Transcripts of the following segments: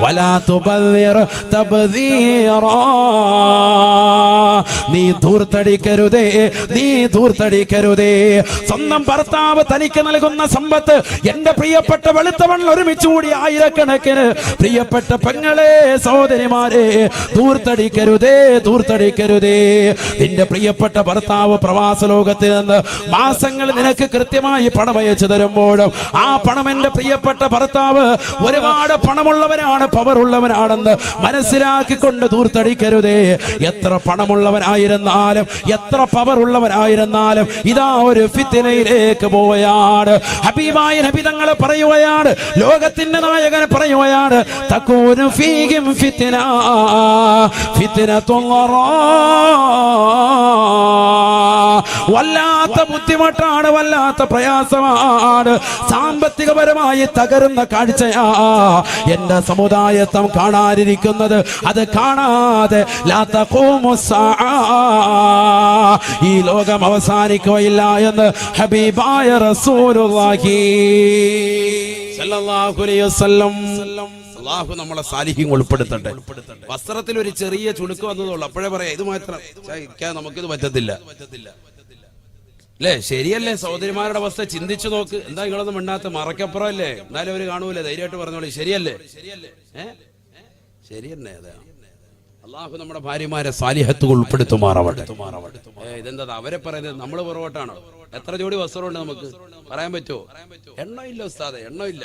വലാ തുബദ്ദിർ തബ്ദീറാ. നീ ധൂർത്തടിക്കരുതേ, നീ ധൂർത്തടിക്കരുതേ. സ്വന്തം ഭർത്താവ് തനിക്ക് നൽകുന്ന സമ്പത്ത് എന്റെ പ്രിയപ്പെട്ട വെളുത്തവൺ ഒരുമിച്ച് കൂടി ആയിരക്കണക്കിന് പ്രിയപ്പെട്ട പെങ്ങളെ, സഹോദരിമാരെ, ധൂർത്തടിക്കരുതേ, ധൂർത്തടിക്കരുതേ. നിന്റെ പ്രിയപ്പെട്ട ഭർത്താവ് പ്രവാസ ലോകത്ത് നിന്ന് മാസങ്ങൾ നിനക്ക് കൃത്യമായി പണം അയച്ചു തരുമ്പോഴും ആ പണം എന്റെ പ്രിയപ്പെട്ട ഭർത്താവ് ഒരുപാട് പണമുള്ളവനാണ്, പവറുള്ളവനാണെന്ന് മനസ്സിലാക്കിക്കൊണ്ട് ധൂർത്തടിക്കരുതേ. എത്ര പണമുള്ളവനായിരുന്നാലും എത്ര പവറുള്ളവനായിരുന്നാലും ഇതാ ഒരു ഫിത്നയിലേക്ക് പോവുകയാണ്. ഹബീബായ നബി തങ്ങൾ പറയുകയാണ്, ലോകത്തിന്റെ നായകൻ പറയുകയാണ്, തകൂനു ഫീഹിം ഫിത്ന ഫിത്നത്തുല്ലറാ. വല്ലാത്ത ബുദ്ധിമുട്ടാണ്, വല്ലാത്ത പ്രയാസമാണ്, സാമ്പത്തികപരമായി തകരുന്ന കാഴ്ചയാ എന്റെ സമുദായത്വം കാണാനിരിക്കുന്നത്. അത് കാണാതെ ലാ തഖൂമു സ്സാഅ, ഈ ലോകം അവസാനിക്കുകയില്ല എന്ന് ഹബീബായ റസൂലുള്ളാഹി സ്വല്ലല്ലാഹു അലൈഹി വസല്ലം. അല്ലാഹു നമ്മളെ സാലിഹ്യം ഉൾപ്പെടുത്തട്ടെ. വസ്ത്രത്തിൽ ഒരു ചെറിയ ചുളുക്ക് വന്നതുള്ളൂ, അപ്പോഴേ പറയാം ഇത് മാത്രം നമുക്കിത് പറ്റത്തില്ല അല്ലേ? ശരിയല്ലേ? സഹോദരിമാരുടെ അവസ്ഥ ചിന്തിച്ചു നോക്ക്. എന്താ നിങ്ങളൊന്നും മിണ്ടാത്ത? മറക്കപ്പുറം അല്ലേ? എന്നാലും അവര് കാണൂലേ? ധൈര്യമായിട്ട് പറഞ്ഞോളൂ. ശരിയല്ലേ? ശരിയല്ലേ? അതെ. അള്ളാഹു നമ്മുടെ ഭാര്യമാരെ സാലിഹത്തുകൾ ഉൾപ്പെടുത്തുമാറാവട്ടെ. ഇതെന്താ അവരെ പറയുന്നത്? നമ്മള് പുറകോട്ടാണോ? എത്ര ജോഡി വസ്ത്രമുണ്ട് നമുക്ക് പറയാൻ പറ്റുമോ? എണ്ണമില്ല ഉസ്താദെ, എണ്ണമില്ല,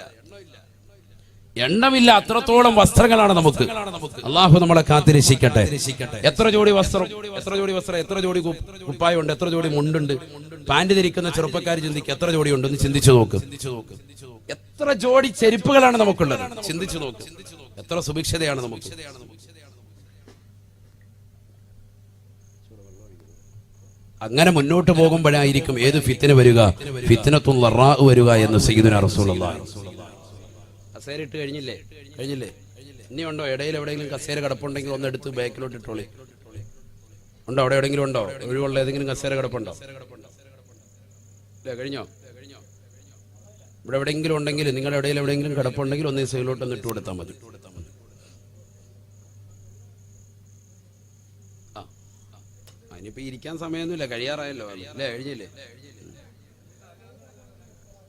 എണ്ണമില്ല. അത്രത്തോളം വസ്ത്രങ്ങളാണ് നമുക്ക്. അള്ളാഹു നമ്മളെ കാത്തിരക്ഷിക്കട്ടെ. എത്ര ജോഡി വസ്ത്രം, എത്ര ജോഡി വസ്ത്രം, എത്ര ജോഡി കുപ്പായുണ്ട്, എത്ര ജോഡി മുണ്ടുണ്ട്. പാന്റ് ധരിക്കുന്ന ചെറുപ്പക്കാർ ചിന്തിക്കുക, എത്ര ജോഡി ഉണ്ടെന്ന് ചിന്തിച്ചു നോക്ക്. എത്ര ജോഡി ചെരുപ്പുകളാണ് നമുക്കുള്ളത്, ചിന്തിച്ചു നോക്ക്. എത്ര സുഭിക്ഷതയാണ് നമുക്ക്. അങ്ങനെ മുന്നോട്ട് പോകുമ്പോഴായിരിക്കും ഏത് ഫിത്ന വരിക, ഫിത്നത്തുല്ലറാ വരിക എന്ന് സയ്യിദുനാ റസൂലുള്ളാഹി. കസേര ഇട്ട് കഴിഞ്ഞില്ലേ? ഇനി ഉണ്ടോ? ഇടയിൽ എവിടെയെങ്കിലും കസേര കിടപ്പുണ്ടെങ്കിൽ ഒന്ന് എടുത്ത് ബാക്കിലോട്ട് ഇട്ടോളി. ഉണ്ടോ? അവിടെ എവിടെയെങ്കിലും ഉണ്ടോ? ഒഴിവുള്ള ഏതെങ്കിലും കസേര കിടപ്പുണ്ടോ? കഴിഞ്ഞോ? ഇവിടെ എവിടെയെങ്കിലും ഉണ്ടെങ്കിൽ, നിങ്ങളുടെ ഇടയിൽ എവിടെയെങ്കിലും കിടപ്പുണ്ടെങ്കിൽ ഒന്ന് സൈഡിലോട്ട് ഒന്ന് ഇട്ട് കൊടുത്താൽ മതി. ഇനിയിപ്പോ ഇരിക്കാൻ സമയമൊന്നുമില്ല, കഴിയാറായല്ലോ അല്ലേ? കഴിഞ്ഞില്ലേ?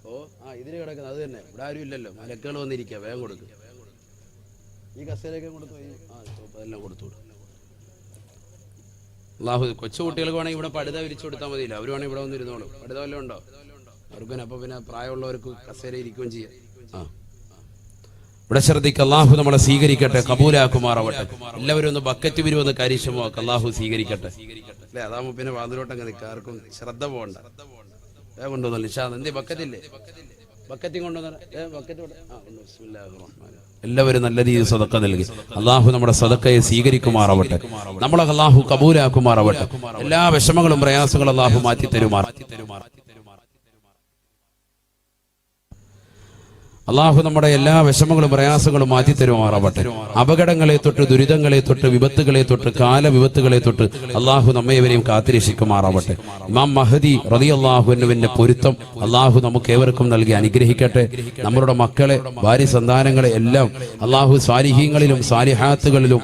ഓ ഇതിന് കിടക്കുന്നത് അത് തന്നെ. ഇവിടെ ആരും ഇല്ലല്ലോ, മലക്കുകൾ വന്നിരിക്കുക. വേഗം കൊടുക്കുക. ഈ കസേരയൊക്കെ കൊടുത്തു, അതെല്ലാം കൊടുത്തു. അല്ലാഹു കൊച്ചു കുട്ടികൾക്ക് വേണമെങ്കിൽ ഇവിടെ പടുത വിരിച്ചു കൊടുത്താൽ മതിയില്ല, അവർ വേണമെങ്കിൽ ഇവിടെ വന്നിരുന്നോളൂ. പടുത വല്ലതും ഉണ്ടോ അവർക്ക്? അപ്പൊ പിന്നെ പ്രായമുള്ളവർക്ക് കസേര ഇരിക്കുകയും ചെയ്യാം. ഇവിടെ ശ്രദ്ധിക്കുക. അല്ലാഹു നമ്മളെ സ്വീകരിക്കട്ടെ, കബൂലാക്കുമാറാവട്ടെ. എല്ലാവരും ഒന്ന് ബക്കറ്റ് പിരിവൊന്ന് കാര്യക്ഷമമാക്കുക. അല്ലാഹു സ്വീകരിക്കട്ടെ അല്ലെ? അതാകുമ്പോ പിന്നെ വാതിലോട്ടങ്ങ് നിൽക്കുക, ആർക്കും ശ്രദ്ധ പോകണ്ട. വേഗം കൊണ്ടുവന്നല്ലോ നിഷാദ്. എന്തേ ബക്കറ്റില്ലേ? ബക്കറ്റും കൊണ്ടുവന്ന എല്ലാവരും നല്ല രീതിയിൽ സദക്ക നൽകി. അല്ലാഹു നമ്മുടെ സദക്കയെ സ്വീകരിക്കുമാറാവട്ടെ. നമ്മളെ അല്ലാഹു കബൂലാക്കുമാറാവട്ടെ. എല്ലാ വിഷമങ്ങളും പ്രയാസങ്ങളും അല്ലാഹു മാറ്റി തരുമാറാവട്ടെ. അല്ലാഹു നമ്മുടെ എല്ലാ വിഷമങ്ങളും പ്രയാസങ്ങളും മാറ്റി തരുമാറാവട്ടെ. അപകടങ്ങളെ തൊട്ട്, ദുരിതങ്ങളെ തൊട്ട്, വിപത്തുകളെ തൊട്ട്, കാലവിപത്തുകളെ തൊട്ട് അല്ലാഹു നമ്മേവരെയും കാത്തിരക്ഷിക്കുമാറാവട്ടെ. ഇമാം മഹദി റളിയല്ലാഹു അൻഹുവിന്റെ പൊരുത്തം അല്ലാഹു നമുക്ക് ഏവർക്കും നൽകി അനുഗ്രഹിക്കട്ടെ. നമ്മളുടെ മക്കളെ, ഭാര്യ സന്താനങ്ങളെ എല്ലാം അല്ലാഹു സാലിഹീങ്ങളിലും സാലിഹാത്തുകളിലും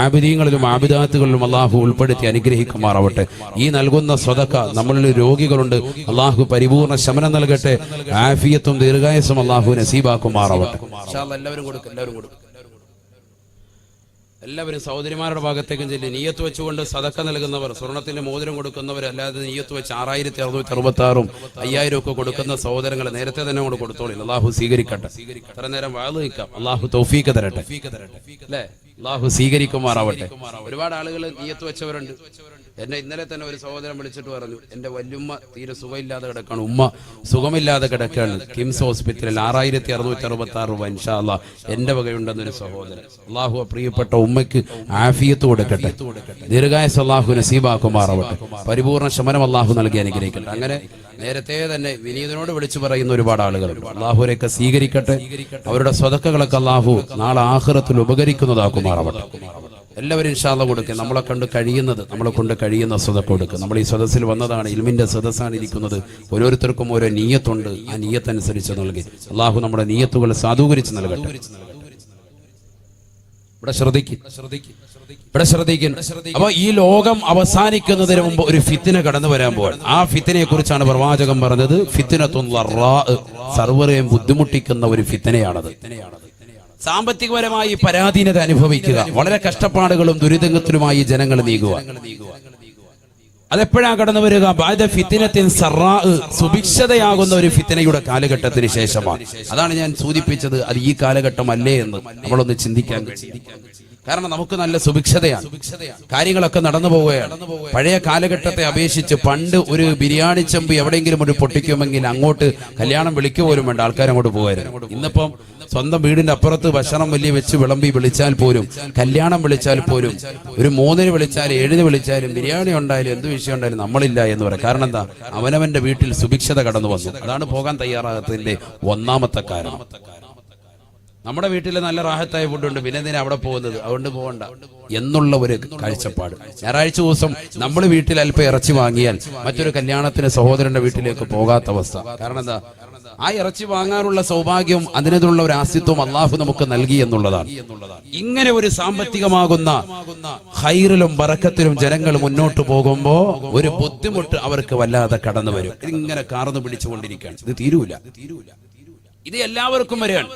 ആബിദീങ്ങളിലും ആബിദാത്തുകളിലും അല്ലാഹു ഉൾപ്പെടുത്തി അനുഗ്രഹിക്കുമാറാവട്ടെ. ഈ നൽകുന്ന സ്വതക്ക, നമ്മളിൽ രോഗികളുണ്ട്, അല്ലാഹു പരിപൂർണ്ണ ശമനം നൽകട്ടെ. ആഫിയത്തും ദീർഘായുസ്സും അല്ലാഹു നസീബ് എല്ലാവരും സഹോദരിമാരുടെ ഭാഗത്തേക്കും ചെല്ലി നിയ്യത്ത് വെച്ചുകൊണ്ട് സദക്ക നൽകുന്നവർ, സ്വർണത്തിന്റെ മോതിരം കൊടുക്കുന്നവർ, അല്ലാതെ നിയ്യത്ത് വെച്ച് 6666 5000 ഒക്കെ കൊടുക്കുന്ന സഹോദരങ്ങളെ നേരത്തെ തന്നെ കൊണ്ട് കൊടുത്തോളി. അല്ലാഹു സ്വീകരിക്കട്ടെ. ഇത്ര നേരം വാഴ്ന്നു നിൽക്കാം. അല്ലാഹു തൗഫീഖ് തരട്ടെ അല്ലേ? അല്ലാഹു സ്വീകരിക്കുമാറാവട്ടെ. ഒരുപാട് ആളുകൾ നിയ്യത്ത് വെച്ചവരുണ്ട്. എന്നെ ഇന്നലെ തന്നെ ഒരു സഹോദരൻ വിളിച്ചിട്ട് പറഞ്ഞു, എന്റെ വല്യുമ്മ തീരെ സുഖമില്ലാതെ കിടക്കാണ്, ഉമ്മ സുഖമില്ലാതെ കിടക്കാണ്, കിംസ് ഹോസ്പിറ്റലിൽ 6666 രൂപ ഇൻഷാ അല്ലാഹ് എന്റെ വകയുണ്ടെന്നൊരു സഹോദരൻ. അല്ലാഹു പ്രിയപ്പെട്ട ഉമ്മയ്ക്ക് ആഫിയത്ത് കൊടുക്കട്ടെ, ദീർഘായുസ്സ് അല്ലാഹു നസീബാക്കുമാറാവട്ടെ, പരിപൂർണ്ണ ശമനം അല്ലാഹു നൽകി അനുഗ്രഹിക്കട്ടെ. അങ്ങനെ നേരത്തെ തന്നെ വിനീതനോട് വിളിച്ചു പറയുന്ന ഒരുപാട് ആളുകളുണ്ട്. അല്ലാഹുവിനെയൊക്കെ സ്വീകരിക്കട്ടെ. അവരുടെ സ്വതക്കകളൊക്കെ അല്ലാഹു നാളെ ആഖിറത്തിൽ ഉപകരിക്കുന്നതാക്കുമാറാവട്ടെ. എല്ലാവരും ഇൻഷാ അല്ലാഹ് കൊടുക്കുക. നമ്മളെ കൊണ്ട് കഴിയുന്ന സദഖ കൊടുക്കുക. നമ്മൾ ഈ സദസ്സിൽ വന്നതാണ്, ഇൽമിന്റെ സദസ്സാണ് ഇരിക്കുന്നത്. ഓരോരുത്തർക്കും ഓരോ നിയ്യത്തുണ്ട്. ആ നിയ്യത്തനുസരിച്ച് നൽകി അല്ലാഹു നമ്മുടെ നിയ്യത്തുകൾ സാധൂകരിച്ച് നൽകട്ടെ. ഇവിടെ ശ്രദ്ധിക്കും. അപ്പൊ ഈ ലോകം അവസാനിക്കുന്നതിന് മുമ്പ് ഒരു ഫിത്തിന കടന്നു വരാൻ പോവാണ്. ആ ഫിത്തിനെ കുറിച്ചാണ് പ്രവാചകൻ പറഞ്ഞത്, ഫിത്തിനത്തുൽ ളറാ, സർവ്വരെയും ബുദ്ധിമുട്ടിക്കുന്ന ഒരു ഫിത്തിനയാണത്. സാമ്പത്തികപരമായി പരാധീനത അനുഭവിക്കുക, വളരെ കഷ്ടപ്പാടുകളും ദുരിതത്തിലുമായി ജനങ്ങൾ നീങ്ങുക. അതെപ്പോഴാ കടന്നു വരിക? ബഅദ ഫിത്നത്തിൻ സറാ, സുഭിക്ഷതയാകുന്ന ഒരു ഫിത്നയുടെ കാലഘട്ടത്തിന് ശേഷമാണ്. അതാണ് ഞാൻ സൂചിപ്പിച്ചത്, അത് ഈ കാലഘട്ടം അല്ലേ എന്ന് നമ്മളൊന്ന് ചിന്തിക്കാൻ കഴിയും. കാരണം നമുക്ക് നല്ല സുഭിക്ഷതയാണ്, കാര്യങ്ങളൊക്കെ നടന്നു പോവുകയാണ്. പഴയ കാലഘട്ടത്തെ അപേക്ഷിച്ച് പണ്ട് ഒരു ബിരിയാണി ചെമ്പ് എവിടെയെങ്കിലും ഒരു പൊട്ടിക്കുമെങ്കിൽ അങ്ങോട്ട് കല്യാണം വിളിക്കുക പോലും വേണ്ട, ആൾക്കാർ അങ്ങോട്ട് പോകുമായിരുന്നു. ഇന്നിപ്പം സ്വന്തം വീടിന്റെ അപ്പുറത്ത് ഭക്ഷണം വലിയ വെച്ച് വിളമ്പി വിളിച്ചാൽ പോലും, കല്യാണം വിളിച്ചാൽ പോലും, ഒരു 3-ന് വിളിച്ചാലും 7-ന് വിളിച്ചാലും ബിരിയാണി ഉണ്ടായാലും എന്ത് വിഷയം ഉണ്ടായാലും നമ്മളില്ല എന്ന് പറയാം. കാരണം എന്താ? അവനവന്റെ വീട്ടിൽ സുഭിക്ഷത കടന്നു വന്നു. അതാണ് പോകാൻ തയ്യാറാകാത്തതിന്റെ ഒന്നാമത്തെ കാരണം. നമ്മുടെ വീട്ടിൽ നല്ല റാഹത്തായ ഫുഡുണ്ട്, പിന്നെ എന്തിനാ അവിടെ പോകുന്നത്? അതുകൊണ്ട് പോകണ്ട എന്നുള്ള ഒരു കാഴ്ചപ്പാട്. ഞായറാഴ്ച ദിവസം നമ്മൾ വീട്ടിൽ അല്പം ഇറച്ചി വാങ്ങിയാൽ മറ്റൊരു കല്യാണത്തിന് സഹോദരന്റെ വീട്ടിലേക്ക് പോകാത്ത അവസ്ഥ. കാരണം എന്താ? ആ ഇറച്ചി വാങ്ങാനുള്ള സൗഭാഗ്യം, അതിനുള്ള ഒരു ആസ്തിത്വം അള്ളാഹു നമുക്ക് നൽകി എന്നുള്ളതാണ്. ഇങ്ങനെ ഒരു സാമ്പത്തികമാകുന്ന ഖൈറിലും ബറക്കത്തിലും ജനങ്ങൾ മുന്നോട്ട് പോകുമ്പോ ഒരു ബുദ്ധിമുട്ട് അവർക്ക് വല്ലാതെ കടന്നു വരും. ഇതിങ്ങനെ കാർന്നു പിടിച്ചുകൊണ്ടിരിക്കുകയാണ്. ഇത് തീരൂല. ഇത് എല്ലാവർക്കും വരികയാണ്.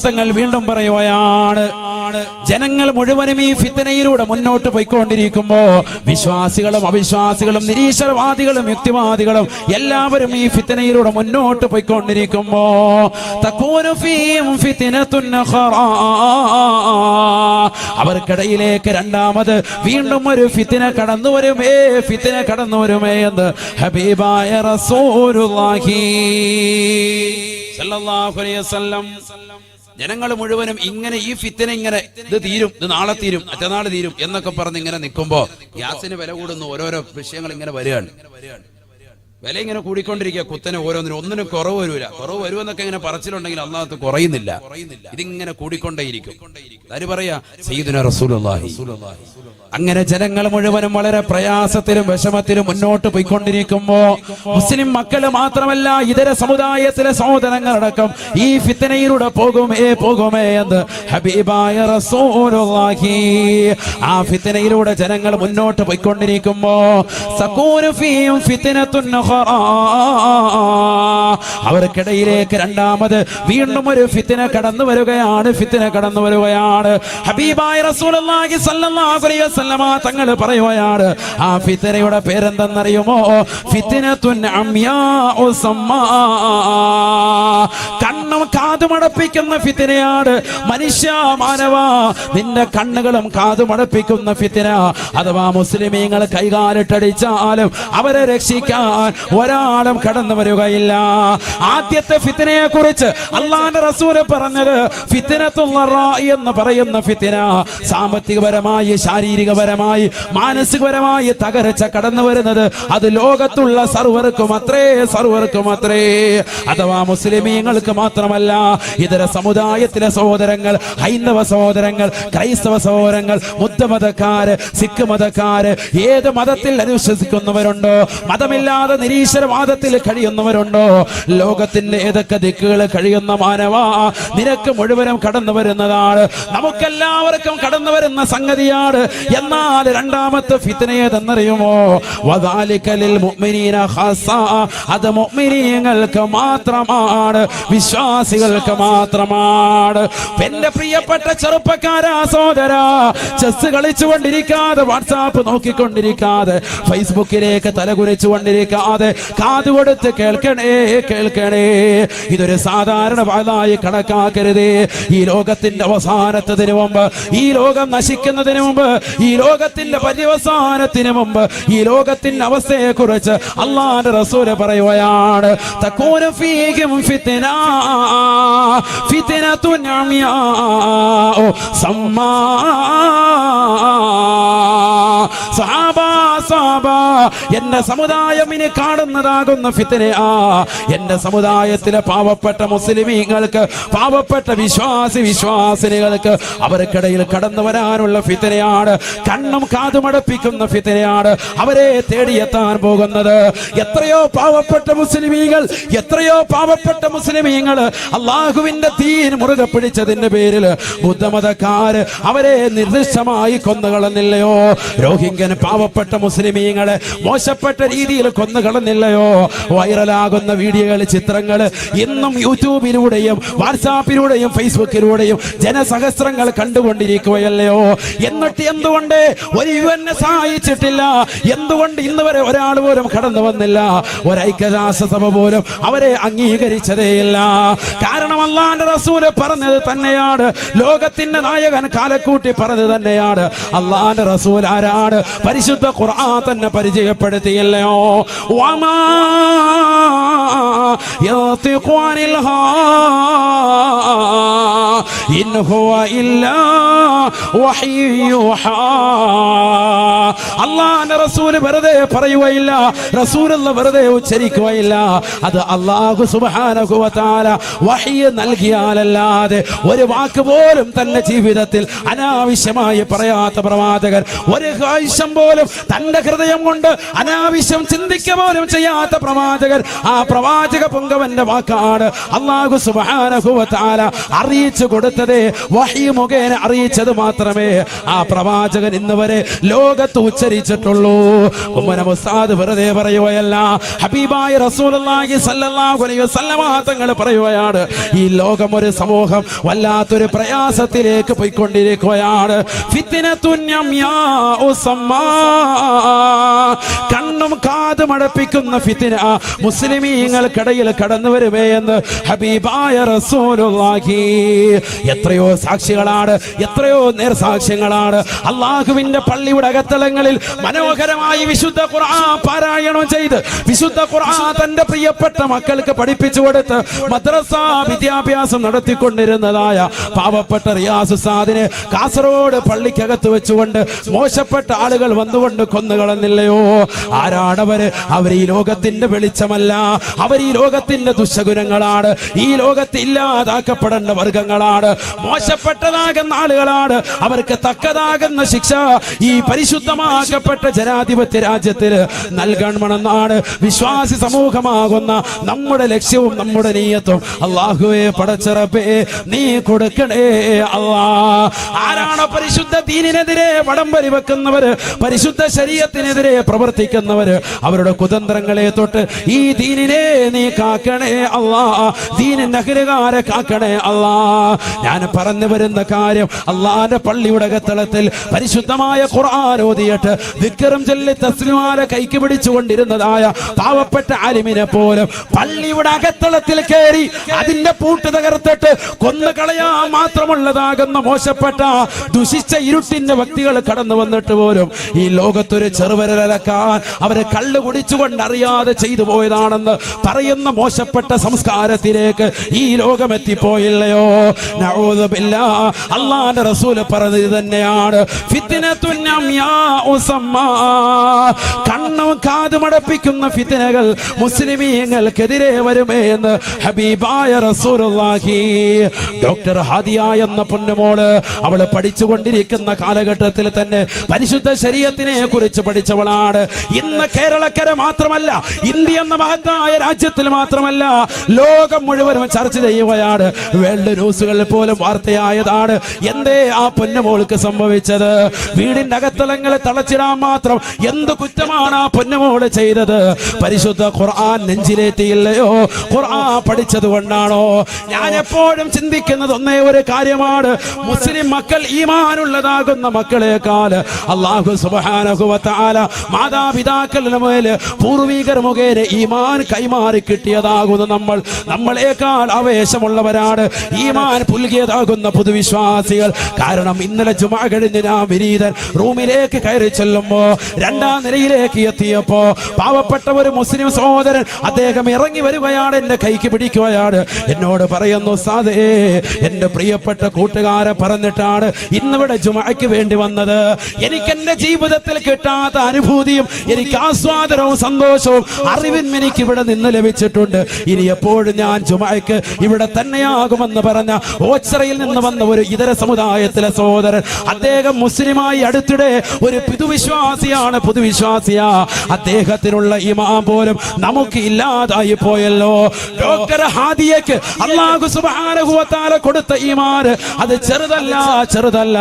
തങ്ങൾ വീണ്ടും പറയുകയാണ്, ജനങ്ങൾ മുഴുവനും ഈ ഫിത്നയിലൂടെ മുന്നോട്ട് പോയിക്കൊണ്ടിരിക്കുമ്പോ വിശ്വാസികളും അവിശ്വാസികളും നിരീശ്വരവാദികളും യുക്തിവാദികളും എല്ലാവരും ഈ ഫിത്നയിലൂടെ മുന്നോട്ട് പോയിക്കൊണ്ടിരിക്കുമ്പോ അവർക്കിടയിലേക്ക് രണ്ടാമത് വീണ്ടും ഒരു ഫിത്ന കടന്നു വരുമേ എന്ന് ഹബീബായ റസൂലുള്ളാഹി സല്ലല്ലാഹു അലൈഹി വസല്ലം. ജനങ്ങൾ മുഴുവനും ഇങ്ങനെ ഈ ഫിത്ന ഇങ്ങനെ ഇത് തീരും, ഇത് നാളെ തീരും, മറ്റന്നാൾ തീരും എന്നൊക്കെ പറഞ്ഞ് ഇങ്ങനെ നിൽക്കുമ്പോ ഗ്യാസിന് വില കൂടുന്നു, ഓരോരോ വിഷയങ്ങൾ ഇങ്ങനെ വരികയാണ്. വില ഇങ്ങനെ കൂടിക്കൊണ്ടിരിക്കുക, കുത്തനെ ഒന്നിനും കുറവ് വരൂല. കുറവ് വരുമെന്നൊക്കെ ഇങ്ങനെ പറച്ചിലുണ്ടെങ്കിൽ അല്ലാഹു കുറയുന്നില്ല, ഇതിങ്ങനെ കൂടിക്കൊണ്ടേയിരിക്കും. ആര് പറയാ? സയ്യിദുനാ റസൂലുള്ളാഹി. അങ്ങനെ ജനങ്ങൾ മുഴുവനും വളരെ പ്രയാസത്തിലും വിഷമത്തിലും മുന്നോട്ട് പോയിക്കൊണ്ടിരിക്കുമ്പോ മുസ്ലിം മക്കള് മാത്രമല്ല ഇതര സമുദായത്തിലെ സഹോദരങ്ങളടക്കം ഈ ഫിത്നയിലൂടെ പോകുമേ എന്ന് ഹബീബായ റസൂലുള്ളാഹി. ആ ഫിത്നയിലൂടെ ജനങ്ങൾ മുന്നോട്ട് പോയിക്കൊണ്ടിരിക്കുമ്പോ സകൂനു ഫീഹിം ഫിത്നത്തുൻ ഉഖറാ, അവർക്കിടയിലേക്ക് രണ്ടാമത് വീണ്ടും ഒരു ഫിത്ന കടന്നു വരികയാണ്. ഹബീബായ റസൂലുള്ളാഹി സ്വല്ലല്ലാഹു അലൈഹി വസല്ലം തങ്ങൾ പറയുകയാണ്, ആ ഫിത്നയുടെ പേരെന്തെന്നറിയുമോ? ഫിത്നത്തുൻ അംയാഉ സമ്മാ, കണ്ണും കാതുമടപ്പിക്കുന്ന ഫിത്നയാണ്. മനുഷ്യ മാനവ, നിന്റെ കണ്ണുകളും കാതുമടപ്പിക്കുന്ന ഫിത്ന. അഥവാ മുസ്ലിമീങ്ങൾ കൈകാലിട്ടടിച്ചാലും അവരെ രക്ഷിക്കാൻ ഒരാളും കടന്നു വരികയില്ല. ആദ്യത്തെ ഫിത്നയെ കുറിച്ച് അല്ലാഹുവിന്റെ റസൂൽ പറഞ്ഞത് ഫിത്നത്തുൽ ളറാ എന്ന് പറയുന്ന ഫിത്ന സാമ്പത്തികപരമായി, ശാരീരികപരമായി, മാനസികപരമായി തകർച്ച കടന്നു വരുന്നത് അത് ലോകത്തുള്ള സർവർക്കും അത്രേ. അഥവാ മുസ്ലിമീങ്ങൾക്ക് മാത്രമല്ല, ഇതര സമുദായത്തിലെ സഹോദരങ്ങൾ, ഹൈന്ദവ സഹോദരങ്ങൾ, ക്രൈസ്തവ സഹോദരങ്ങൾ, ബുദ്ധമതക്കാര്, സിഖ് മതക്കാര്, ഏത് മതത്തിൽ അനുശ്വസിക്കുന്നവരുണ്ടോ, മതമില്ലാതെ നിരീശ്വരവാദത്തിൽ കഴിയുന്നവരുണ്ടോ, ലോകത്തിന്റെ ഏതൊക്കെ ദിക്കുകൾ കഴിയുന്ന മാനവാ, നിനക്ക് മുഴുവനും കടന്നു വരുന്നതാണ്, നമുക്കെല്ലാവർക്കും കടന്നു വരുന്ന സംഗതിയാണ്. എന്നാൽ രണ്ടാമത്തെ ഫിത്ന ഏതെന്നറിയുമോ? വദാലിക ലിൽ മുഅ്മിനീന ഖാസ്സാ, അത് മുഅ്മിനീങ്ങൾക്ക് മാത്രമാണ്, വിശ്വാസികൾക്ക് മാത്രമാണ്. എന്റെ പ്രിയപ്പെട്ട ചെറുപ്പക്കാരാ, സഹോദരാ, ചെസ് കളിച്ചുകൊണ്ടിരിക്കാതെ, വാട്സാപ്പ് നോക്കിക്കൊണ്ടിരിക്കാതെ, ഫേസ്ബുക്കിലേക്ക് തലകുനിച്ചുകൊണ്ടിരിക്കാതെ കാതുകൊടുത്ത് കേൾക്കണേ. ഇതൊരു സാധാരണ വാളായി കണക്കാക്കരുതേ. ഈ ലോകത്തിന്റെ അവസാനത്തിന് മുമ്പ്, ഈ ലോകം നശിക്കുന്നതിന് മുമ്പ്, ഈ ലോകത്തിന്റെ പര്യവസാനത്തിന് മുമ്പ്, ഈ ലോകത്തിന്റെ അവസ്ഥയെ കുറിച്ച് അല്ലാഹുവിന്റെ റസൂൽ പറയുകയാണ്, തകൂനു ഫീഹിം ഫിത്നത്തുൻ അംയാഉ സമ്മാ. സഹാബ എന്റെ സമുദായം ഇനി കാണുന്നതാകുന്ന ഫിത്നയാ. എന്റെ സമുദായത്തിലെ പാവപ്പെട്ട മുസ്ലിമീങ്ങൾക്ക്, പാവപ്പെട്ട വിശ്വാസിനികൾക്ക് അവർക്കിടയിൽ കടന്നു വരാനുള്ള ഫിത്നയാണ്. കണ്ണും കാതുമടപ്പിക്കുന്ന ഫിത്നയാണ് അവരെ തേടിയെത്താൻ പോകുന്നത്. എത്രയോ പാവപ്പെട്ട മുസ്ലിമീങ്ങൾ അള്ളാഹുവിന്റെ ദീൻ മുറുകെ പിടിച്ചതിന്റെ പേരിൽ ബുദ്ധമതക്കാര് അവരെ നിർദ്ദിഷ്ടമായി കൊന്നുകളഞ്ഞില്ലയോ? രോഹിംഗ്യൻ പാവപ്പെട്ട മുസ്ലിമീങ്ങളെ മോശപ്പെട്ട രീതിയിൽ കൊന്നുകളഞ്ഞില്ലയോ? വൈറലാകുന്ന വീഡിയോകൾ, ചിത്രങ്ങൾ ഇന്നും യൂട്യൂബിലൂടെയും വാട്സാപ്പിലൂടെയും ഫേസ്ബുക്കിലൂടെയും ജനസഹസ്രങ്ങൾ കണ്ടുകൊണ്ടിരിക്കുകയല്ലയോ? എന്നിട്ട് എന്തുകൊണ്ട് ഒരു UN സഹായിച്ചിട്ടില്ല? എന്തുകൊണ്ട് ഇന്ന് വരെ ഒരാൾ പോലും കടന്നു വന്നില്ല? ഒരൈക്യരാഷ്ട്രസഭ പോലും അവരെ അംഗീകരിച്ചതേയില്ല. കാരണം അല്ലാഹുവിന്റെ റസൂല് പറഞ്ഞത് തന്നെയാണ്, ലോകത്തിന്റെ നായകൻ കാലക്കൂട്ടി പറഞ്ഞത് തന്നെയാണ്. അല്ലാഹുവിന്റെ റസൂൽ ആരാണ്? പരിശുദ്ധ ഖുർആൻ തന്നെ പരിചയപ്പെടുത്തിയല്ലോ. വമാ യതിഖു അനിൽ ഹവാ ഇൻ ഹുവ ഇല്ലാ വഹ്യു യൂഹാ. അല്ലാഹുവിന്റെ റസൂല് വെറുതെ പറയുകയില്ല, റസൂലുള്ള വെറുതെ ഉച്ചരിക്കുകയില്ല. അത് അല്ലാഹു സുബ്ഹാനഹു വ തആല വഹ്യ് നൽകിയാലല്ലാതെ ഒരു വാക്ക് പോലും തന്റെ ജീവിതത്തിൽ അനാവശ്യമായി പറയാത്ത പ്രവാചകൻ, ഒരു ആവശ്യം പോലും തന്റെ ഹൃദയം കൊണ്ട് അനാവശ്യം ചിന്തിക്കുക പോലും ചെയ്യാത്ത പ്രവാചകൻ, ആ പ്രവാചക പുങ്കവന്റെ വാക്കാണ് അല്ലാഹു സുബ്ഹാനഹു വ തആല അറിയിച്ചു കൊടുത്തത്. വഹ്യ് മുഖേന അറിയിച്ചത് മാത്രമേ ആ പ്രവാചകൻ ഇന്ന് വരെ ലോകത്ത് ഉച്ചരിച്ചിട്ടുള്ളൂ. ഉമ്മന മുസ്താദ് വെറുതെ പറയുകയല്ല, ഹബീബായ റസൂലുള്ളാഹി സ്വല്ലല്ലാഹു അലൈഹി വസല്ലമ തങ്ങൾ പറയുകയാണ്, ഈ ലോകം ഒരു സമൂഹം വല്ലാത്തൊരു പ്രയാസത്തിലേക്ക് പോയിക്കൊണ്ടിരിക്കുകയാണ്. ഫിത്നത്തുൻ യംയാഉ സമ്മാ, കണ്ണും കാതും അടപ്പിക്കുന്ന ഫിത്ന മുസ്ലിമീങ്ങൾക്കിടയിൽ കടന്നു വരുമേ എന്ന് ഹബീബായ റസൂലുള്ളാഹി. എത്രയോ സാക്ഷികളാണ്, എത്രയോ നേർസാക്ഷ്യങ്ങളാണ് അള്ളാഹുവിന്റെ പള്ളിയുടെ അകത്തളങ്ങളിൽ മനോഹരമായി വിശുദ്ധ ഖുർആൻ പാരായണം ചെയ്ത്, വിശുദ്ധ ഖുർആൻ തന്റെ പ്രിയപ്പെട്ട മക്കൾക്ക് പഠിപ്പിച്ചു കൊടുത്ത് മദ്രസ വിദ്യാഭ്യാസം നടത്തിക്കൊണ്ടിരുന്നതായ പാവപ്പെട്ട റിയാസ് ഉസ്താദിനെ കാസർഗോഡ് പള്ളിക്കകത്ത് വെച്ചുകൊണ്ട് മോശപ്പെട്ട ആളുകൾ വന്നുകൊണ്ട് കൊന്നുകളഞ്ഞില്ലയോ? ആരാണവര്? അവർ ഈ ലോകത്തിന്റെ വെളിച്ചമല്ല, അവർ ഈ ലോകത്തിന്റെ ദുശഗുണങ്ങളാണ്, ഈ ലോകത്ത് ഇല്ലാതാക്കപ്പെടേണ്ട വർഗങ്ങളാണ്, മോശപ്പെട്ടതാകുന്ന ആളുകളാണ്. അവർക്ക് തക്കതാകുന്ന ശിക്ഷ ഈ പരിശുദ്ധമാക്കപ്പെട്ട ജനാധിപത്യ രാജ്യത്തിൽ നൽകണമെന്നാണ് വിശ്വാസി സമൂഹമാകുന്ന നമ്മുടെ ലക്ഷ്യവും നമ്മുടെ നീയത്തും. അല്ലാഹുവേ പടച്ചറബേ നീ കൊടുക്കണേ അല്ലാ. ആരാണ് പരിശുദ്ധ ദീനിനെതിരെ വടംവലി വെക്കുന്നവര്, പരിശുദ്ധ ശരീഅത്തിനെതിരെ പ്രവർത്തിക്കുന്നവര്, അവരുടെ കുതന്ത്രങ്ങളെ തൊട്ട് ഈ ദീനിനെ നീ കാക്കണേ അല്ലാ, ദീനിന്റെ അഹ്ലുകാരെ കാക്കണേ അല്ലാ. ഞാൻ പറഞ്ഞു വരുന്ന കാര്യം, അള്ളാന്റെ പള്ളിയുടെ അകത്തളത്തിൽ പരിശുദ്ധമായ ഖുർആൻ ഓതിയിട്ട് ദിക്റും ചൊല്ലി തസ്ബീഹാലെ കൈക്ക് പിടിച്ചുകൊണ്ടിരുന്നതായ പാവപ്പെട്ട ആലിമിനെ പോലും പള്ളിയുടെ അകത്തളത്തിൽ കയറി അതിന്റെ പൂട്ട് തകർത്തിട്ട് കൊന്നുകളയാൻ മാത്രമുള്ളതാകുന്ന മോശപ്പെട്ട ദുഷിച്ച ഇരുട്ടിന്റെ വ്യക്തികൾ കടന്നു വന്നിട്ട് പോലും ഈ ലോകത്തൊരു ചെറുവരലക്കാൻ അവരെ കള്ളു കുടിച്ചുകൊണ്ട് അറിയാതെ ചെയ്തു പോയതാണെന്ന് പറയുന്ന മോശപ്പെട്ട സംസ്കാരത്തിലേക്ക് ഈ ലോകം എത്തിപ്പോയില്ലയോ? നഊദു ബില്ലാഹ്. അല്ലാഹുവിന്റെ റസൂൽ പറഞ്ഞത് തന്നെയാണ്, ഫിത്നത്തുൻ യംയാഉ സമ്മാ, കണ്ണും കാതുമടപ്പിക്കുന്ന ഫിത്നകൾ മുസ്ലിമീങ്ങൾക്കെതിരെ വരുമേ എന്ന് ഹബീബായ റസൂലുള്ളാഹി. ഡോക്ടർ ഹാദിയ എന്ന പൊന്നുമോള് അവള് പഠിച്ചുകൊണ്ടിരിക്കുന്ന കാലഘട്ടത്തിൽ തന്നെ പരിശുദ്ധ ശരീഅത്തിനെ കുറിച്ച് പഠിച്ചവളാണ്. ഇന്ന് കേരളക്കര മാത്രമല്ല, ഇന്ത്യ എന്ന മഹത്തായ രാജ്യത്തിൽ മാത്രമല്ല, ലോകം മുഴുവനും ചർച്ച ചെയ്യുകയാണ്. വേൾഡ് ന്യൂസുകളിൽ പോലും വാർത്തയായതാണ്. എന്തേ ആ പൊന്നുമോൾക്ക് സംഭവിച്ചത്? വീടിന്റെ അകത്തളങ്ങളെ തളച്ചിടാൻ മാത്രം എന്ത് കുറ്റമാണ് ആ പൊന്നുമോള് ചെയ്തത്? പരിശുദ്ധ ഖുർആൻ നെഞ്ചിലേറ്റിയില്ലയോ? ഖുർആൻ പഠിച്ചത് കൊണ്ടാണോ? ഞാൻ എപ്പോഴും ചിന്തിക്കുന്നത് ഒന്നേ ഒരു കാര്യമാണ്, മുസ്ലിം മക്കൾ ഈമാനുള്ളതാകുന്ന മക്കളെക്കാൾ അല്ലാഹു സുബ്ഹാനഹു വ തആല മാതാപിതാക്കളുടെ മേൽ പൂർവികർ മുഖേന ഈമാൻ കൈമാറി കിട്ടിയതാകുന്ന നമ്മളേക്കാൾ ആവേശമുള്ളവരാണ്. ഈമാൻ പുല്ല് പുൽകിയതാകുന്ന പുതുവിശ്വാസികൾ. കാരണം ഇന്നലെ ജുമാ കഴിഞ്ഞ് ഞാൻ വിനീതൻ റൂമിലേക്ക് കയറി ചെല്ലുമ്പോ രണ്ടാം നിലയിലേക്ക് എത്തിയപ്പോ പാവപ്പെട്ട ഒരു മുസ്ലിം സഹോദരൻ അദ്ദേഹം ഇറങ്ങി വരുകയാണ്, എന്റെ കൈക്ക് പിടിക്കുകയാണ്, എന്നോട് പറയുന്നു, സാദേ എന്റെ പ്രിയപ്പെട്ട കൂട്ടുകാരെ പറഞ്ഞിട്ടാണ് ഇന്നിവിടെ ജുമാക്ക് വേണ്ടി വന്നത്. എനിക്ക് എന്റെ ജീവിതത്തിൽ കിട്ടാത്ത അനുഭൂതിയും എനിക്ക് ആസ്വാദനവും സന്തോഷവും അറിവും എനിക്ക് ഇവിടെ നിന്ന് ലഭിച്ചിട്ടുണ്ട്. ഇനി എപ്പോഴും ഞാൻ ജുമാക്ക് ഇവിടെ തന്നെയാകുമെന്ന് പറഞ്ഞ ഓച്ചിറയിൽ നിന്ന് വന്ന ഒരു ഇതര സമുദായത്തിലെ സഹോദരൻ, അദ്ദേഹം മുസ്ലിമായി അടുത്തിടെ ഒരു പുതുവിശ്വാസിയാണ്, പുതുവിശ്വാസിയാ. അദ്ദേഹത്തിനുള്ള ഈമാൻ പോലും നമുക്ക് ഇല്ലാതായി പോയല്ലോ. ഡോക്ടർ ഹാദിയക്ക് അല്ലാഹു സുബ്ഹാനഹു വ തആല കൊടുത്ത ഈമാൻ അത് ചെറുതല്ല, ചെറുതല്ല.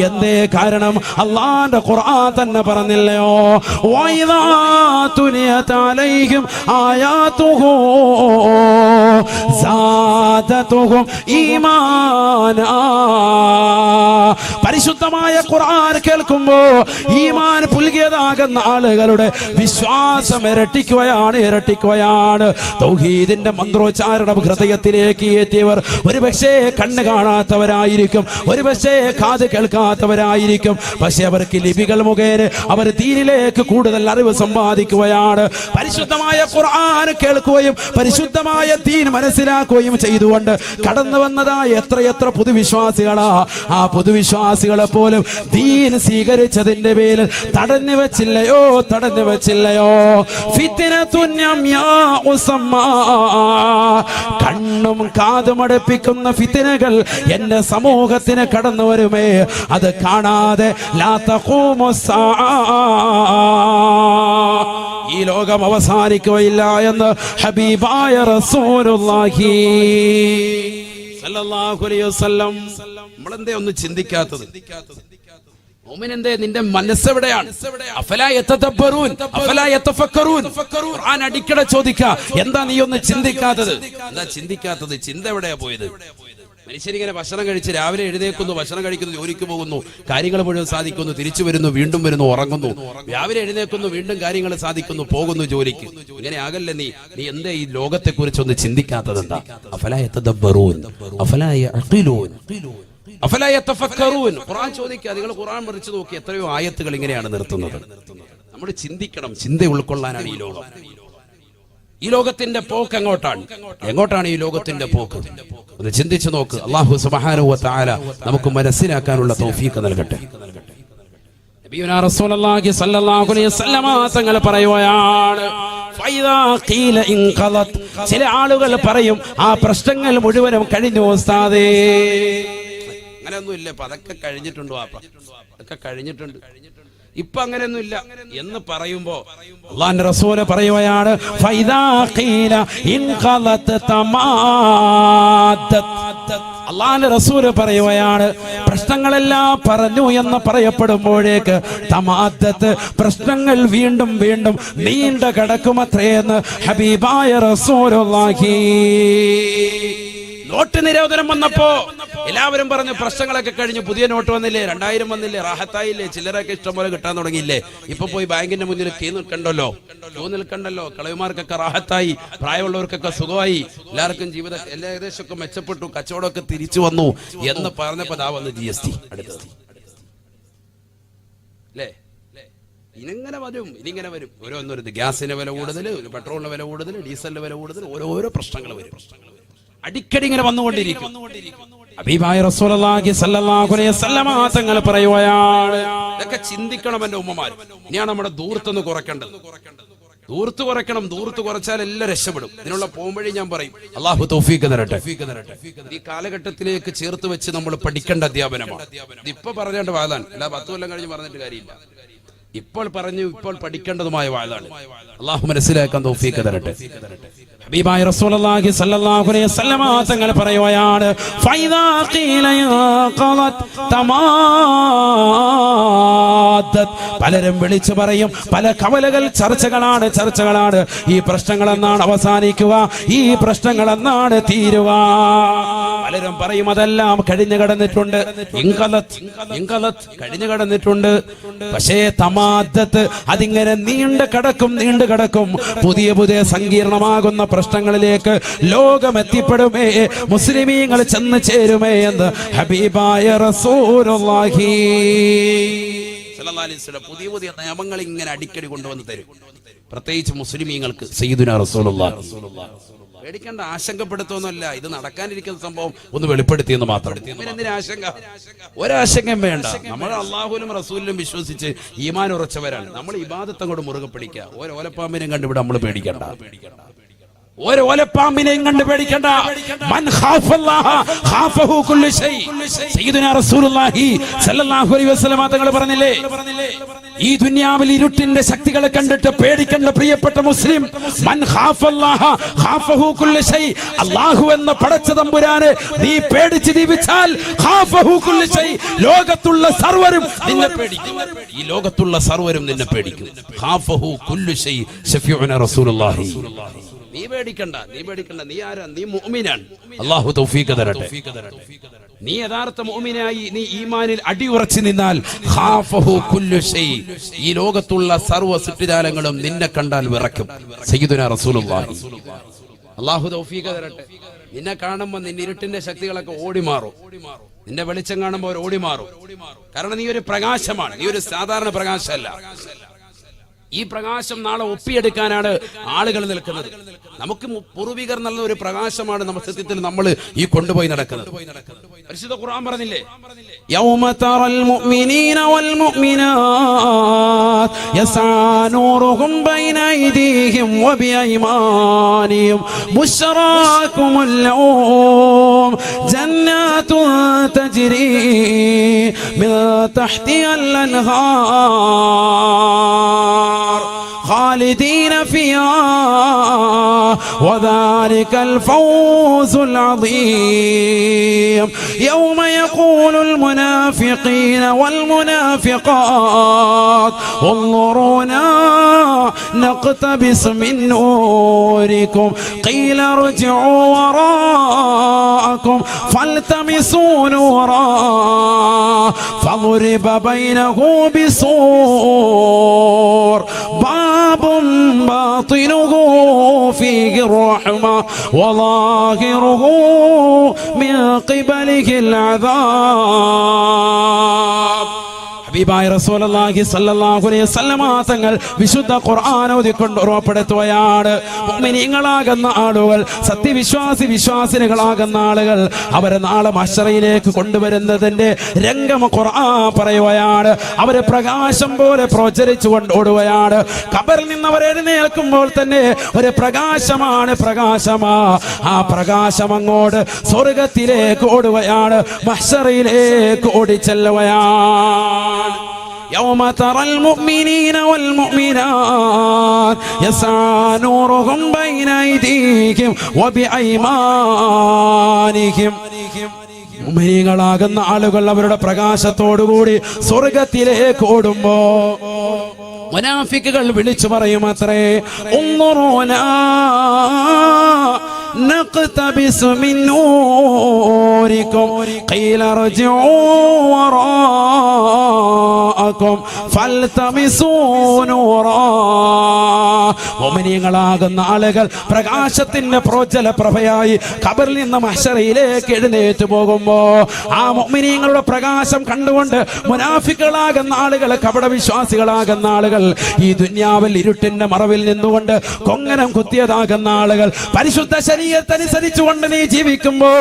എന്തേ കാരണം? അല്ലാഹുവിന്റെ ഖുർആൻ തന്നെ പറഞ്ഞില്ലയോ, വഇദാ തുലിയത് അലൈഹിം ആയാതുഹു സാദതുഹും ഈമാനാ. പരിശുദ്ധമായ ഖുർആൻ കേൾക്കുമ്പോ ഈമാൻ പുൽകിയതാകുന്ന ആളുകളുടെ വിശ്വാസം ഇരട്ടിക്കുകയാണ്, ഇരട്ടിക്കുകയാണ്. തൗഹീദിന്റെ മന്ത്രോച്ചാരണം ഹൃദയത്തിലേക്ക് ഏറ്റിയവർ ഒരുപക്ഷേ കണ്ണ് കാണാത്തവരായിരിക്കും, ഒരുപക്ഷേ കാത് കേൾക്കാത്തവരായിരിക്കും. പക്ഷെ അവർക്ക് ലിപികൾ മുഖേന അവർ ദീനിലേക്ക് കൂടുതൽ അറിവ് സമ്പാദിക്കുകയാണ്. പരിശുദ്ധമായ ഖുർആൻ കേൾക്കുകയും പരിശുദ്ധമായ ദീൻ മനസ്സിലാക്കുകയും ചെയ്തുകൊണ്ട് കടന്നു വന്നതായ എത്രയെത്ര പുതുവിശ്വാസികളാ. ആ പുതുവിശ്വാസികളെ പോലും ദീൻ സ്വീകരിച്ചതിന്റെ പേരിൽ തടഞ്ഞു വെച്ചില്ലയോ, തടഞ്ഞു വെച്ചില്ലയോ. കണ്ണും കാതും അടുപ്പിക്കുന്ന ഫിത്നകൾ എന്റെ സമൂഹത്തിന് കടന്നു വരുമേ, അത് കാണാതെ ലാ തഖൂമു സ്സാഅ, ഈ ലോകം അവസാനിക്കുകയില്ല എന്ന് ഹബീബായ റസൂലുള്ളാഹി സല്ലല്ലാഹു അലൈഹി വസല്ലം. നമ്മളെന്തേ ഒന്ന് ചിന്തിക്കാത്തത്? മുഅ്മിനെന്തേ നിന്റെ മനസ്സെവിടെയാണ്? അഫലാ യതദബ്ബറൂൻ അഫലാ യതഫക്കറൂൻ. ഖുർആൻ അടിക്കടെ ചോദിക്കുക, എന്താ നീ ഒന്ന് ചിന്തിക്കാത്തത്? എന്താ ചിന്തിക്കാത്തത്? ചിന്ത എവിടെയാ പോയത്? മനുഷ്യരിങ്ങനെ ഭക്ഷണം കഴിച്ച് രാവിലെ എഴുന്നേക്കുന്നു, ഭക്ഷണം കഴിക്കുന്നു, ജോലിക്ക് പോകുന്നു, കാര്യങ്ങൾ മുഴുവൻ സാധിക്കുന്നു, തിരിച്ചു വരുന്നു, വീണ്ടും വരുന്നു, ഉറങ്ങുന്നു, രാവിലെ എഴുന്നേക്കുന്നു, വീണ്ടും കാര്യങ്ങൾ സാധിക്കുന്നു, പോകുന്നു ജോലിക്ക്. ഇങ്ങനെ ആകല്ലേ നീ? നീ എന്താ ഈ ലോകത്തെ കുറിച്ച് ഒന്ന് ചിന്തിക്കാത്തത്? എന്താ? അഫലാ യതദബ്ബറൂൻ അഫലാ യഅഖിലൂൻ അഫലാ യതഫക്കറൂൻ. ഖുർആൻ ചോദിക്കുക, നിങ്ങൾ ഖുർആൻ മറിച്ച് നോക്കി, എത്രയോ ആയത്തുകൾ ഇങ്ങനെയാണ് നിർത്തുന്നത്. നമ്മൾ ചിന്തിക്കണം, ചിന്ത ഉൾക്കൊള്ളാനാണ് ഈ ലോകം. ഈ ലോകത്തിന്റെ പോക്ക് എങ്ങോട്ടാണ്? എങ്ങോട്ടാണ് ഈ ലോകത്തിന്റെ പോക്ക്? ഒന്ന് ചിന്തിച്ചു നോക്ക്. അല്ലാഹു സുബ്ഹാനഹു വ തആല നമുക്ക് മനസ്സിലാക്കാനുള്ള തൗഫീഖ് നൽകട്ടെ. നബിയുനാ റസൂലുള്ളാഹി സ്വല്ലല്ലാഹു അലൈഹി വസല്ലമ തങ്ങൾ പറയുകയാണ്, ഫൈദാ ഖീല ഇൻഖലത്. ചില ആളുകൾ പറയും, ആ പ്രശ്നങ്ങൾ മുഴുവനും കഴിഞ്ഞു ഉസ്താദേ. അങ്ങനെയൊന്നും ഇല്ല, അതൊക്കെ കഴിഞ്ഞിട്ടുണ്ട് വാപ്പ, അതൊക്കെ കഴിഞ്ഞിട്ടുണ്ട്, ഇപ്പൊ അങ്ങനെയൊന്നും ഇല്ല എന്ന് പറയുമ്പോ അല്ലാഹുവിന്റെ റസൂൽ പറയുകയാണ്, ഫൈദാ ഖീല ഇൻഖലത് തമാദ്ദത്. അല്ലാഹുവിന്റെ റസൂൽ പറയുകയാണ്, പ്രശ്നങ്ങളെല്ലാം പറഞ്ഞു എന്ന് പറയപ്പെടുമ്പോഴേക്ക് തമാദ്ദത്ത്, പ്രശ്നങ്ങൾ വീണ്ടും വീണ്ടും നീണ്ട കിടക്കുമത്രയെന്ന് ഹബീബായ റസൂലുള്ളാഹി. നോട്ട് നിരോധനം വന്നപ്പോ എല്ലാവരും പറഞ്ഞു പ്രശ്നങ്ങളൊക്കെ കഴിഞ്ഞു, പുതിയ നോട്ട് വന്നില്ലേ, 2000 വന്നില്ലേ, റാഹത്തായില്ലേ, ചില്ലറൊക്കെ ഇഷ്ടം പോലെ കിട്ടാൻ തുടങ്ങിയില്ലേ. ഇപ്പൊ പോയി ബാങ്കിന്റെ മുന്നിൽ ക്യൂ നിൽക്കണ്ടല്ലോ, കളവിമാർക്കൊക്കെ റാഹത്തായി, പ്രായമുള്ളവർക്കൊക്കെ സുഖമായി, എല്ലാവർക്കും ജീവിതം എല്ലാ ഏകദേശമൊക്കെ മെച്ചപ്പെട്ടു, കച്ചവടമൊക്കെ തിരിച്ചു വന്നു എന്ന് പറഞ്ഞപ്പോ ദാ വന്ന് GST അടുത്തത് അല്ലേ. ഇനിങ്ങനെ വരും, ഇനിങ്ങനെ വരും. ഓരോന്നൊരു ഗ്യാസിന്റെ വില കൂടുതൽ, പെട്രോളിന്റെ വില കൂടുതൽ, ഡീസലിന്റെ വില കൂടുതൽ, ഓരോരോ പ്രശ്നങ്ങൾ വരും, അടിക്കടി ഇങ്ങനെ വന്നുകൊണ്ടിരിക്കും. ഹബീബായ റസൂലുള്ളാഹി സ്വല്ലല്ലാഹു അലൈഹി വസല്ലമ തങ്ങൾ പറയുകയാണ്, ഇതൊക്കെ ചിന്തിക്കണം എന്റെ ഉമ്മമാർ. ഇനിയാണ് നമ്മുടെ ദൂർത്തൊന്ന് കുറയ്ക്കേണ്ടത്. ദൂർത്ത് കുറയ്ക്കണം, ദൂർത്ത് കുറച്ചാൽ എല്ലാം രക്ഷപ്പെടും. ഇതിനുള്ള പോംവഴി ഞാൻ പറയും. അല്ലാഹു തൗഫീഖ് തരട്ടെ. ഈ കാലഘട്ടത്തിലേക്ക് ചേർത്ത് വെച്ച് നമ്മൾ പഠിക്കേണ്ട അധ്യാപനമാണ്. ഇതിപ്പോ പറഞ്ഞേണ്ട വാഴാണ്, അല്ല 10 കൊല്ലം കഴിഞ്ഞ് പറഞ്ഞിട്ട് കാര്യമില്ല. ഇപ്പോൾ പറഞ്ഞു, ഇപ്പോൾ പഠിക്കേണ്ടതുമായ വാഴാണ്. അല്ലാഹു മനസ്സിലാക്കാൻ തൗഫീഖ് തരട്ടെ. ഹബീബായ റസൂലുള്ളാഹി സ്വല്ലല്ലാഹു അലൈഹി വസല്ലമ തങ്ങൾ പറയുകയാണ്, ഫൈദാ ഖീല ഖലത് തമാദ്ദത്. പലരും വിളിച്ചു പറയും, പല കവലകൾ ചർച്ചകളാണ്, ചർച്ചകളാണ്. ഈ പ്രശ്നങ്ങൾ എന്നാണ് അവസാനിക്കുക, ഈ പ്രശ്നങ്ങൾ എന്നാണ് തീരുക? പലരും പറയും അതെല്ലാം കഴിഞ്ഞു കടന്നിട്ടുണ്ട്, ഇൻഖലത് കഴിഞ്ഞു കടന്നിട്ടുണ്ട്. പക്ഷേ തമാ മാദ്ദത്ത് അതിങ്ങനെ നീണ്ടു കിടക്കും പുതിയ പുതിയ സങ്കീർണമാകുന്ന പ്രശ്നങ്ങളിലേക്ക് ലോകം എത്തിപ്പെടുമേ, മുസ്ലിമീങ്ങൾ ചെന്ന് ചേരുമേ എന്ന് ഹബീബായ റസൂലുള്ളാഹി സല്ലല്ലാഹു അലൈഹി വസല്ലം പുതിയ പുതിയ നിയമങ്ങൾ ഇങ്ങനെ അടിക്കടി കൊണ്ടുവന്ന് തരും. പ്രത്യേകിച്ച് മുസ്ലിമീങ്ങൾക്ക് സയ്യിദുനാ റസൂലുള്ളാഹി. പേടിക്കേണ്ട, ആശങ്കപ്പെടുത്തൊന്നുമല്ല. ഇത് നടക്കാനിരിക്കുന്ന സംഭവം ഒന്ന് വെളിപ്പെടുത്തിയെന്ന് മാത്രം. എന്തിനാ ആശങ്ക? ഒരാശങ്കയും വേണ്ട. നമ്മൾ അള്ളാഹുലും റസൂലിലും വിശ്വസിച്ച് ഈമാൻ ഉറച്ചവരാണ്. നമ്മൾ ഇബാദത്ത് അങ്ങോട്ട് മുറുകെ പിടിക്കുക. ഓരോലപ്പാമ്പിനെയും കണ്ടിവിടെ നമ്മൾ പേടിക്കണ്ട, ഓരോലപ്പാമ്പിനെയും കണ്ട് പേടിക്കണ്ട. മൻ ഖാഫല്ലാഹ ഖാഫഹു കുല്ലു ശൈ. സയ്യിദുനാ റസൂലുള്ളാഹി സ്വല്ലല്ലാഹു അലൈഹി വസല്ലം തങ്ങൾ പറഞ്ഞില്ലേ, ഈ ദുനിയാവിൽ ഇരുട്ടിന്റെ ശക്തികളെ കണ്ടിട്ട് പേടിക്കേണ്ട പ്രിയപ്പെട്ട മുസ്ലിം. മൻ ഖാഫല്ലാഹ ഖാഫഹു കുല്ലു ശൈ. അല്ലാഹു എന്ന പടച്ച തമ്പുരാനെ നീ പേടിച്ച് ജീവിച്ചാൽ ഖാഫഹു കുല്ലു ശൈ, ലോകത്തുള്ള സർവരും നിന്നെ പേടിക്കും. ഈ ലോകത്തുള്ള സർവരും നിന്നെ പേടിക്കും. ഖാഫഹു കുല്ലു ശൈ ശഫീഉനാ റസൂലുള്ളാഹി. നീ പേടിക്കണ്ട. നീ ആരാ? നീ മുഅ്മിനാണ്. അല്ലാഹു തൗഫീഖ് തരട്ടെ. നീ യഥാർത്ഥ മുഅ്മിനായി നീ ഈമാനിൽ അടിയുറച്ചു നിന്നാൽ ഖാഫഹു കുല്ലു ശൈ, ഈ ലോകത്തുള്ള സർവ്വ സൃഷ്ടിജാലങ്ങളും നിന്നെ കണ്ടാൽ വിറയ്ക്കും. സയ്യിദുനാ റസൂലുള്ളാഹി. അല്ലാഹു തൗഫീഖ് തരട്ടെ. നിന്നെ കാണുമ്പോൾ നിന്റെ ഇരുട്ടിന്റെ ശക്തികളൊക്കെ ഓടിമാറും. നിന്റെ വെളിച്ചം കാണുമ്പോൾ അവർ ഓടിമാറും. കാരണം നീ ഒരു പ്രകാശമാണ്. നീ ഒരു സാധാരണ പ്രകാശമല്ല. ഈ പ്രകാശം നാളെ ഒപ്പിയെടുക്കാനാണ് ആളുകൾ നിൽക്കുന്നത്. നമുക്ക് പൂർവികർ നല്ല ഒരു പ്രകാശമാണ് നമ്മൾ സത്യത്തിൽ നമ്മൾ ഈ കൊണ്ടുപോയി നടക്കുന്നത്. പരിശുദ്ധ ഖുർആൻ പറഞ്ഞില്ലേ, യൗമ തറൽ മുഅ്മിനീന വൽ മുഅ്മിനാത്ത് യസ്ആ നൂറുഹും ബൈന ഐദീഹിം വബിഐമാനിഹിം ബുശ്റാകുമുൽ യൗം ജന്നാത്തുൻ തജ്രി മിൻ തഹ്തിഹൽ അൻഹാർ خالدين فيها وذلك الفوز العظيم يوم يقول المنافقين والمنافقات انظرونا نقتبس من نوركم قيل ارجعوا وراءكم فالتمسوا نورا فضرب بينه بسور باب باطنه فيه الرحمة وظاهره من قبله العذاب. ഹബീബായ റസൂലുള്ളാഹി സ്വല്ലല്ലാഹു അലൈഹി വസല്ലം തങ്ങൾ വിശുദ്ധ ഖുർആൻ ഓതിക്കൊണ്ട് ഉറപ്പെടുത്തുകയാണ്, മുഅ്മിനീങ്ങളാകുന്ന ആളുകൾ, വിശ്വാസിനികളാകുന്ന ആളുകൾ അവരെ നാളെ മഹ്ശറയിലേക്ക് കൊണ്ടുവരുന്നതിന്റെ രംഗം ഖുർആൻ പറയുകയാണ്. അവരെ പ്രകാശം പോലെ പ്രചരിച്ചു കൊണ്ട് ഓടുകയാണ്. ഖബറിൽ നിന്ന് അവർ എഴുന്നേൽക്കുമ്പോൾ തന്നെ ഒരു പ്രകാശമാണ്, ആ പ്രകാശം അങ്ങോട്ട് സ്വർഗത്തിലേക്ക് ഓടുകയാണ്, മഹ്ശറയിലേക്ക് ഓടിച്ചെല്ലുകയാണ്. يوم ترى المؤمنين والمؤمنات يسعى نورهم بين أيديهم وبأيمانهم. മുഅ്മിനീങ്ങളാകുന്ന ആളുകൾ അവരുടെ പ്രകാശത്തോടുകൂടി സ്വർഗത്തിലേക്ക് ഓടുമ്പോ മുനാഫിക്കുകൾ വിളിച്ചു പറയുമത്രേ, ഉൻദുറൂനാ نقتبس من نوركم قيل ارجعوا وراءكم فالتمسوا نورا. മുഅ്മിനീങ്ങളാകുന്ന ആളുകൾ പ്രകാശത്തിന്റെ പ്രോജ്വല പ്രഭയായി ഖബറിൽ നിന്ന് മഹ്ശറയിലേക്ക് എഴുന്നേറ്റ് പോകുമ്പോ ആ മുഅ്മിനീങ്ങളുടെ പ്രകാശം കണ്ടുകൊണ്ട് മുനാഫിക്കുകളാകുന്ന ആളുകൾ, കപട വിശ്വാസികളാകുന്ന ആളുകൾ, ഈ ദുനിയാവിൽ ഇരുട്ടിന്റെ മറവിൽ നിന്നുകൊണ്ട് കൊങ്ങനം കുത്തിയതാകുന്ന ആളുകൾ, പരിശുദ്ധ ശരീഅത്തനുസരിച്ചുകൊണ്ട് നീ ജീവിക്കുമ്പോ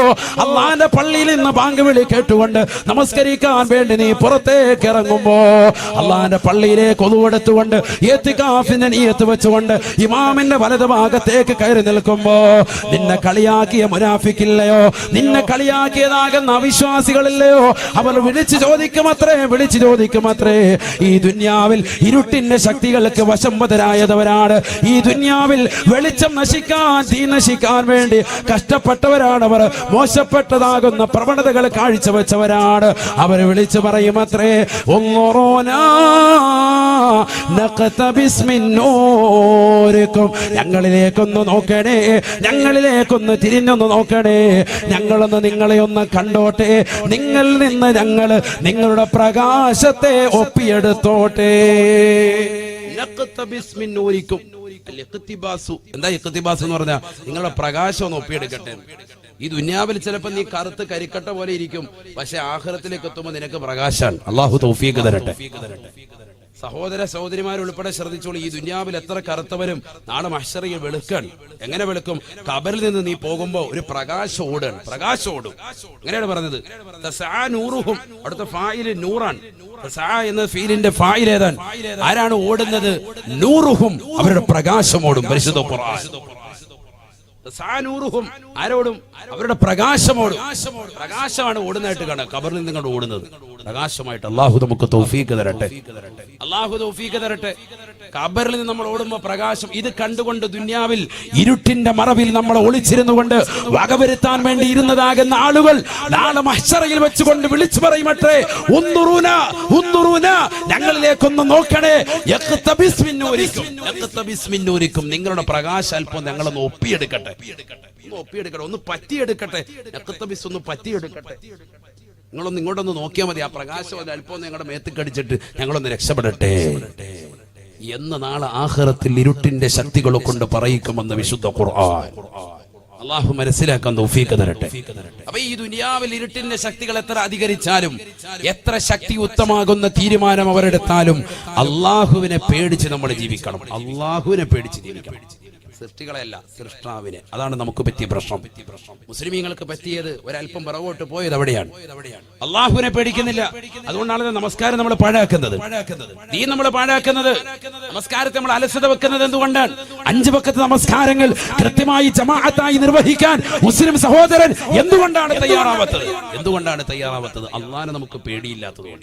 അള്ളാന്റെ പള്ളിയിൽ നിന്ന് ബാങ്ക് വിളി കേട്ടുകൊണ്ട് നമസ്കരിക്കാൻ വേണ്ടി നീ പുറത്തേക്ക് ഇറങ്ങുമ്പോ അള്ളാന്റെ പള്ളിയിലേക്ക് ഒതുവെടുത്തുകൊണ്ട് ഇഅ്തികാഫിന്റെ നിയ്യത്ത് വെച്ചുകൊണ്ട് ഇമാമിന്റെ വലതു ഭാഗത്തേക്ക് കയറി നിൽക്കുമ്പോ നിന്നെ കളിയാക്കിയ മുനാഫിക്കില്ലയോ, നിന്നെ കളിയാക്കിയതാകുന്ന അവിശ്വാസികളില്ലയോ, അവർ വിളിച്ചു ചോദിക്കുമത്രേ ഈ ദുനിയാവിൽ ഇരുട്ടിന്റെ ശക്തികൾക്ക് വശംവദരായവരാണ്. ഈ ദുനിയാവിൽ വെളിച്ചം നശിക്കാൻ, തീ നശിക്കാൻ വേണ്ടി കഷ്ടപ്പെട്ടവരാണവർ. മോശപ്പെട്ടതാകുന്ന പ്രവണതകൾ കാഴ്ചവെച്ചവരാണ്. അവർ വിളിച്ചു പറയുമത്രേ, ഉൻദുറൂനാ ഉൻദുറൂനാ നഖ്തബിസ് മിൻ നൂരിക്കും, ഞങ്ങളിലേക്കൊന്ന് നോക്കണേ, ഞങ്ങളിലേക്കൊന്ന് തിരിഞ്ഞൊന്ന് നോക്കണേ, ഞങ്ങളൊന്ന് നിങ്ങളെ ഒന്ന് കണ്ടോട്ടെ, നിങ്ങളിൽ നിന്ന് ഞങ്ങൾ നിങ്ങളുടെ പ്രകാശത്തെ ഒപ്പിയെടുത്തോട്ടെ. നഖ്തബിസ് മിൻ നൂരിക്കും. എന്താ ഇഖ്തിബാസ് എന്ന് പറഞ്ഞാൽ നിങ്ങളുടെ പ്രകാശം ഒന്ന് ഒപ്പിയെടുക്കട്ടെ. ഈ ദുനിയാവിൽ ചിലപ്പോൾ നീ കറുത്ത് കരിക്കട്ട പോലെ ഇരിക്കും, പക്ഷെ ആഖിറത്തിലേക്ക് എത്തുമ്പോൾ നിനക്ക് പ്രകാശാണ്. അള്ളാഹു തൗഫീഖ് തരട്ടെ. സഹോദര സഹോദരിമാരുൾപ്പെടെ ശ്രദ്ധിച്ചോളൂ, ഈ ദുനിയാവിൽ എത്ര കറുത്തവരും നാളെ മഹ്ശറിൽ വെളുക്കാണ്. എങ്ങനെ വെളുക്കും? ഖബറിൽ നിന്ന് നീ പോകുമ്പോ ഒരു പ്രകാശം ഓടാണ്, പ്രകാശം ഓടും. എങ്ങനെയാണ് പറഞ്ഞത്? തസ്ആ നൂറുഹും, അവിടുത്തെ ഫായില് നൂറാണ്. തസ്ആ എന്ന ഫീലിന്റെ ഫായിൽ ഏതാണ്? ആരാണ് ഓടുന്നത്? നൂറുഹും, അവരുടെ പ്രകാശം ഓടും. പരിശുദ്ധ ഖുർആൻ. നൂറുഹും, ആരോടും? അവരുടെ പ്രകാശമോടും. പ്രകാശമാണ് ഓടുന്നതായിട്ട് കാണാം. ഖബറിൽ നിന്ന് ഇങ്ങോട്ട് ഓടുന്നത് പ്രകാശമായിട്ട്. അള്ളാഹു നമുക്ക് തൗഫീഖ് തരട്ടെ. അള്ളാഹു തൗഫീഖ് തരട്ടെ. ഖബറിൽ നിന്ന് നമ്മൾ ഓടുമ്പോൾ പ്രകാശം. ഇത് കണ്ടുകൊണ്ട് ദുനിയാവിൽ ഇരുട്ടിന്റെ മറവിൽ നമ്മൾ ഒളിച്ചിരുന്നുകൊണ്ട് വകവരുത്താൻ വേണ്ടി ഇരുന്നതാകുന്ന ആളുകൾ നാളെ മഹ്ശറയിൽ വെച്ചുകൊണ്ട് വിളിച്ചു പറയുമത്രേ, ഉൻദുറൂനാ ഉൻദുറൂനാ, ഞങ്ങളിലേക്കൊന്ന് നോക്കണേ, യഖ്തബിസ് മിൻ നൂരിക്കും, യഖ്തബിസ് മിൻ നൂരിക്കും, നിങ്ങളുടെ പ്രകാശം അല്പം ഞങ്ങളൊന്ന് ഒപ്പിയെടുക്കട്ടെ, ഒപ്പിയെടുക്കട്ടെ, ഒന്ന് പറ്റിയെടുക്കട്ടെ. യഖ്തബിസ് ഒന്ന് പറ്റിയെടുക്കട്ടെ. നിങ്ങളൊന്ന് ഇങ്ങോട്ടൊന്ന് നോക്കിയാൽ മതി, ആ പ്രകാശം അത് അല്പം ഞങ്ങളുടെ മേത്തിക്കടിച്ചിട്ട് ഞങ്ങളൊന്ന് രക്ഷപ്പെടട്ടെ എന്ന് നാളെ ആഖിറത്തിൽ ഇരുട്ടിന്റെ ശക്തികളെ കൊണ്ട് പറയിക്കുമെന്ന് വിശുദ്ധ ഖുർആൻ. അള്ളാഹു മനസ്സിലാക്കാൻ തൗഫീഖ് തരട്ടെ. അപ്പൊ ഈ ദുനിയാവിൽ ഇരുട്ടിന്റെ ശക്തികൾ എത്ര അധികരിച്ചാലും, എത്ര ശക്തിയുക്തമാകുന്ന തീരുമാനം അവരെടുത്താലും, അള്ളാഹുവിനെ പേടിച്ച് നമ്മൾ ജീവിക്കണം. അള്ളാഹുവിനെ പേടിച്ച് ജീവിക്കണം. സൃഷ്ടികളെയല്ല, സൃഷ്ടാവിനെ. അതാണ് നമുക്ക് പറ്റിയ പ്രശ്നം. മുസ്ലിമീങ്ങൾക്ക് പറ്റിയത് ഒരല്പം പിറകോട്ട് പോയത് അവിടെയാണ്. അള്ളാഹുവിനെ പേടിക്കുന്നില്ല. അതുകൊണ്ടാണ് നമസ്കാരം നമ്മൾ പാഴാക്കുന്നത്, ദീൻ നമ്മൾ പാഴാക്കുന്നത്, നമസ്കാരത്തെ നമ്മൾ അലസത വെക്കുന്നത്. എന്തുകൊണ്ടാണ്? 5 വഖത്ത് നമസ്കാരങ്ങൾ കൃത്യമായി ജമാഅത്തായി നിർവഹിക്കാൻ മുസ്ലിം സഹോദരൻ എന്തുകൊണ്ടാണ് തയ്യാറാവാത്തത്? എന്തുകൊണ്ടാണ് തയ്യാറാവാത്തത്? അള്ളാഹിനെ നമുക്ക് പേടിയില്ലാത്തതുകൊണ്ട്.